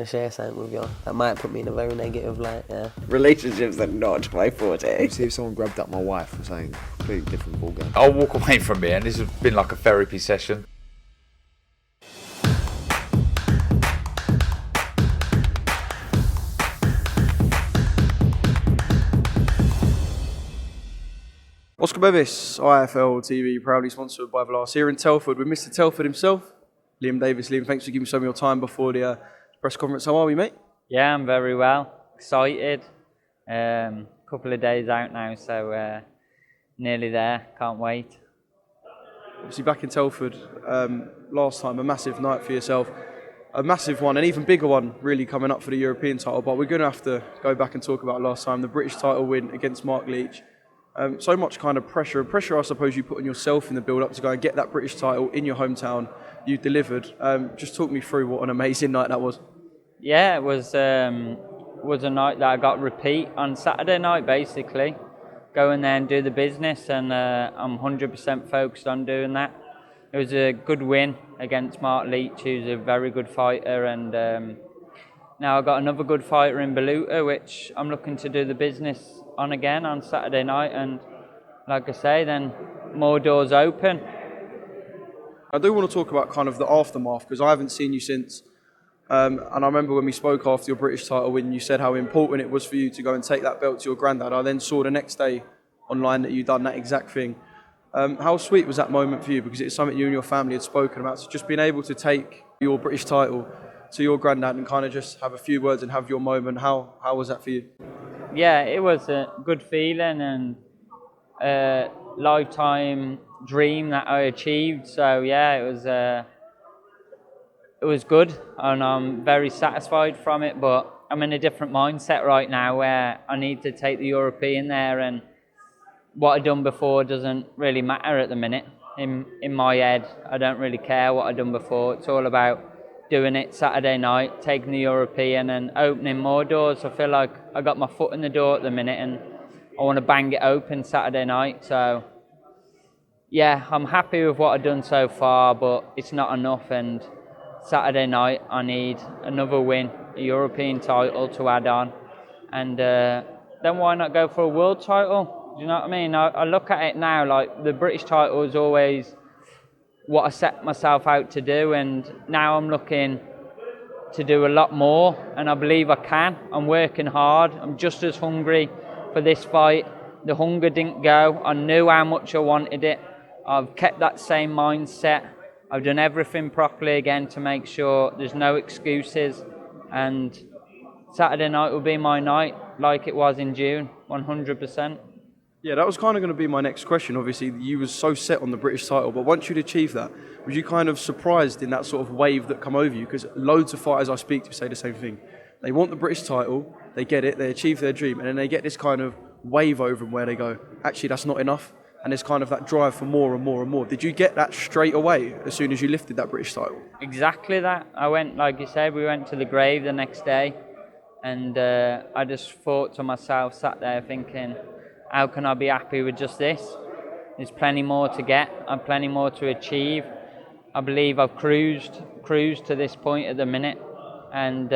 to share something with you. That might put me in a very negative light, yeah. Relationships are not my forte. See if someone grabbed up my wife or something, completely different ballgame. I'll walk away from here, and this has been like a therapy session. Oscar Bevis, IFL TV, proudly sponsored by Vlas here in Telford with Mr. Telford himself, Liam Davies. Liam, thanks for giving some of your time before the press conference. How are we, mate? Yeah, I'm very well. Excited. Couple of days out now, so nearly there. Can't wait. Obviously back in Telford last time, a massive night for yourself. A massive one, an even bigger one really coming up for the European title, but we're going to have to go back and talk about last time, the British title win against Mark Leach. So much kind of pressure I suppose you put on yourself in the build-up to go and get that British title in your hometown. You delivered. Just talk me through what an amazing night that was. Yeah, it was a night that I got repeat on Saturday night, basically. Go in there and do the business, and I'm 100% focused on doing that. It was a good win against Mark Leach, who's a very good fighter, and now I've got another good fighter in Baluta, which I'm looking to do the business on again on Saturday night, and like I say, then more doors open. I do want to talk about kind of the aftermath, because I haven't seen you since. And I remember when we spoke after your British title win, you said how important it was for you to go and take that belt to your granddad. I then saw the next day online that you'd done that exact thing. How sweet was that moment for you? Because it's something you and your family had spoken about. So just being able to take your British title to your granddad and kind of just have a few words and have your moment, how was that for you? Yeah, it was a good feeling and a lifetime dream that I achieved. So yeah, it was good, and I'm very satisfied from it. But I'm in a different mindset right now, where I need to take the European there, and what I've done before doesn't really matter at the minute. In my head, I don't really care what I've done before. It's all about doing it Saturday night, taking the European and opening more doors. I feel like I got my foot in the door at the minute, and I want to bang it open Saturday night. So yeah, I'm happy with what I've done so far, but it's not enough, and Saturday night I need another win, a European title to add on, and then why not go for a world title? Do you know what I mean? I look at it now like the British title is always what I set myself out to do, and now I'm looking to do a lot more, and I believe I can. I'm working hard. I'm just as hungry for this fight. The hunger didn't go. I knew how much I wanted it. I've kept that same mindset. I've done everything properly again to make sure there's no excuses, and Saturday night will be my night like it was in June, 100%. Yeah, that was kind of going to be my next question. Obviously, you was so set on the British title, but once you'd achieved that, was you kind of surprised in that sort of wave that come over you? Because loads of fighters I speak to say the same thing. They want the British title, they get it, they achieve their dream, and then they get this kind of wave over them where they go, actually, that's not enough. And there's kind of that drive for more and more and more. Did you get that straight away as soon as you lifted that British title? Exactly that. I went, like you said, we went to the grave the next day, and I just thought to myself, sat there thinking, how can I be happy with just this? There's plenty more to get and plenty more to achieve. I believe I've cruised to this point at the minute, and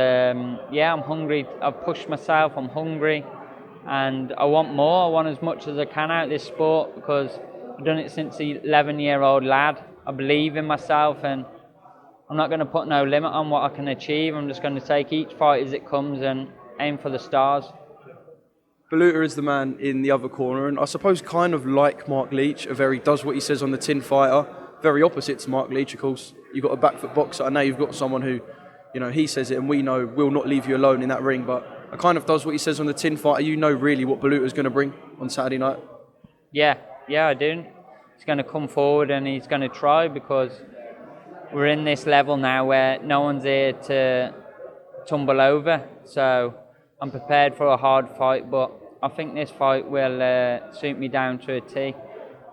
yeah, I'm hungry. I've pushed myself. I'm hungry, and I want more. I want as much as I can out of this sport, because I've done it since an 11-year-old lad. I believe in myself, and I'm not going to put no limit on what I can achieve. I'm just going to take each fight as it comes and aim for the stars. Baluta is the man in the other corner, and I suppose kind of like Mark Leach, a very does what he says on the tin fighter, very opposite to Mark Leach, of course. You've got a back foot boxer, and now you've got someone who, you know, he says it and we know will not leave you alone in that ring, but I kind of does what he says on the tin fighter. You know really what Baluta's going to bring on Saturday night. Yeah, I do. He's going to come forward and he's going to try, because we're in this level now where no one's here to tumble over, so I'm prepared for a hard fight, but I think this fight will suit me down to a T,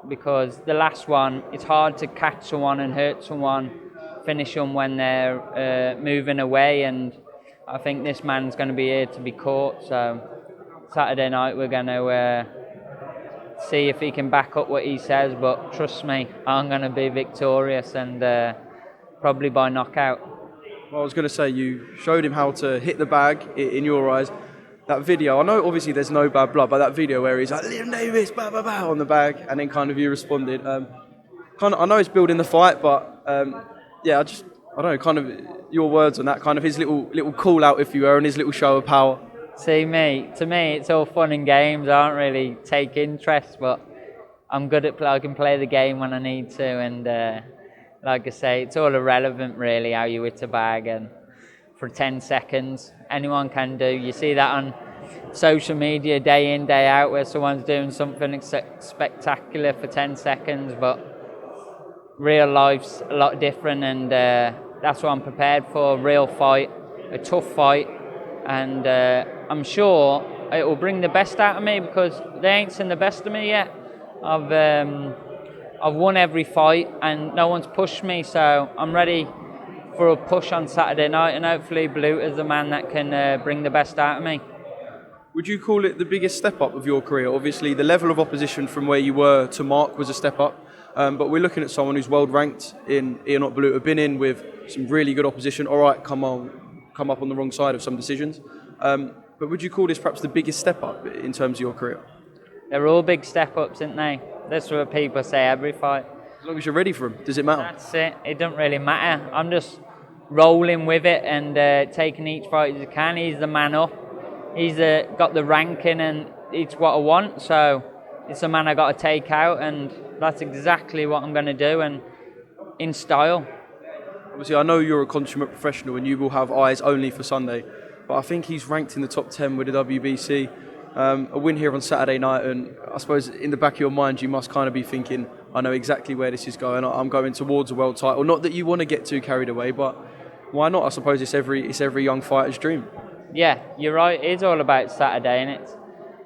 because the last one, it's hard to catch someone and hurt someone, finish them when they're moving away, and I think this man's going to be here to be caught. So Saturday night we're going to see if he can back up what he says, but trust me, I'm going to be victorious, and probably by knockout. Well, I was going to say, you showed him how to hit the bag in your eyes. That video, I know obviously there's no bad blood, but that video where he's like, Liam Davies, bah, bah, bah, on the bag, and then kind of you responded. I know it's building the fight, but yeah, I don't know, kind of your words on that, kind of his little call out, if you were, and his little show of power. To me, it's all fun and games. I don't really take interest, but I'm good at I can play the game when I need to, and like I say, it's all irrelevant really how you hit a bag and for 10 seconds. Anyone can do. You see that on social media day in, day out, where someone's doing something spectacular for 10 seconds, but real life's a lot different, and that's what I'm prepared for. Real fight, a tough fight, and I'm sure it will bring the best out of me, because they ain't seen the best of me yet. I've won every fight and no one's pushed me, so I'm ready for a push on Saturday night, and hopefully Baluta's the man that can bring the best out of me. Would you call it the biggest step up of your career? Obviously, the level of opposition from where you were to Mark was a step up, but we're looking at someone who's world ranked in Ionut Baluta, been in with some really good opposition. All right, come up on the wrong side of some decisions. But would you call this perhaps the biggest step up in terms of your career? They're all big step ups, aren't they? That's what people say every fight. As long as you're ready for them, does it matter? That's it. It doesn't really matter. I'm just rolling with it and taking each fight as I can. He's the man up. He's got the ranking, and it's what I want. So it's the man I got to take out, and that's exactly what I'm going to do, and in style. Obviously, I know you're a consummate professional and you will have eyes only for Sunday, but I think he's ranked in the top 10 with the WBC. A win here on Saturday night, and I suppose in the back of your mind you must kind of be thinking, I know exactly where this is going. I'm going towards a world title. Not that you want to get too carried away, but why not? I suppose it's every young fighter's dream. Yeah, you're right. It's all about Saturday, and it's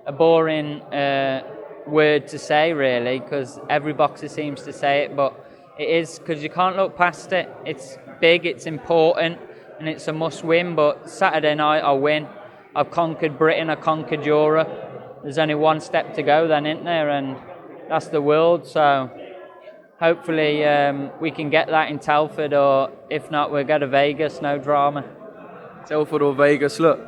a boring word to say, really, because every boxer seems to say it, but it is, because you can't look past it. It's big, it's important, and it's a must-win. But Saturday night, I'll win. I've conquered Britain, I've conquered Europe. There's only one step to go then, isn't there? And that's the world. So hopefully we can get that in Telford, or if not, we'll go to Vegas, no drama. Telford or Vegas, look,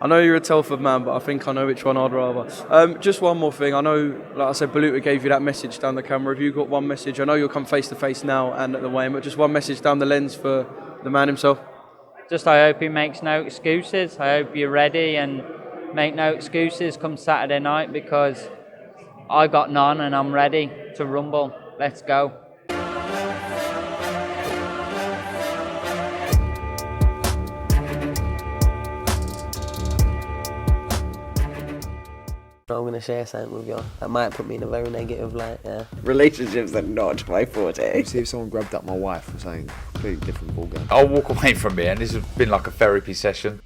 I know you're a Telford man, but I think I know which one I'd rather. Just one more thing. I know, like I said, Baluta gave you that message down the camera. Have you got one message? I know you'll come face-to-face now and at the weigh-in, but just one message down the lens for the man himself. Just I hope he makes no excuses. I hope you're ready and make no excuses come Saturday night, because I got none and I'm ready to rumble. Let's go. I'm going to share something with you. That might put me in a very negative light, yeah. Relationships are not my forte. See if someone grabbed up my wife for saying completely different ballgame. I'll walk away from it, and this has been like a therapy session.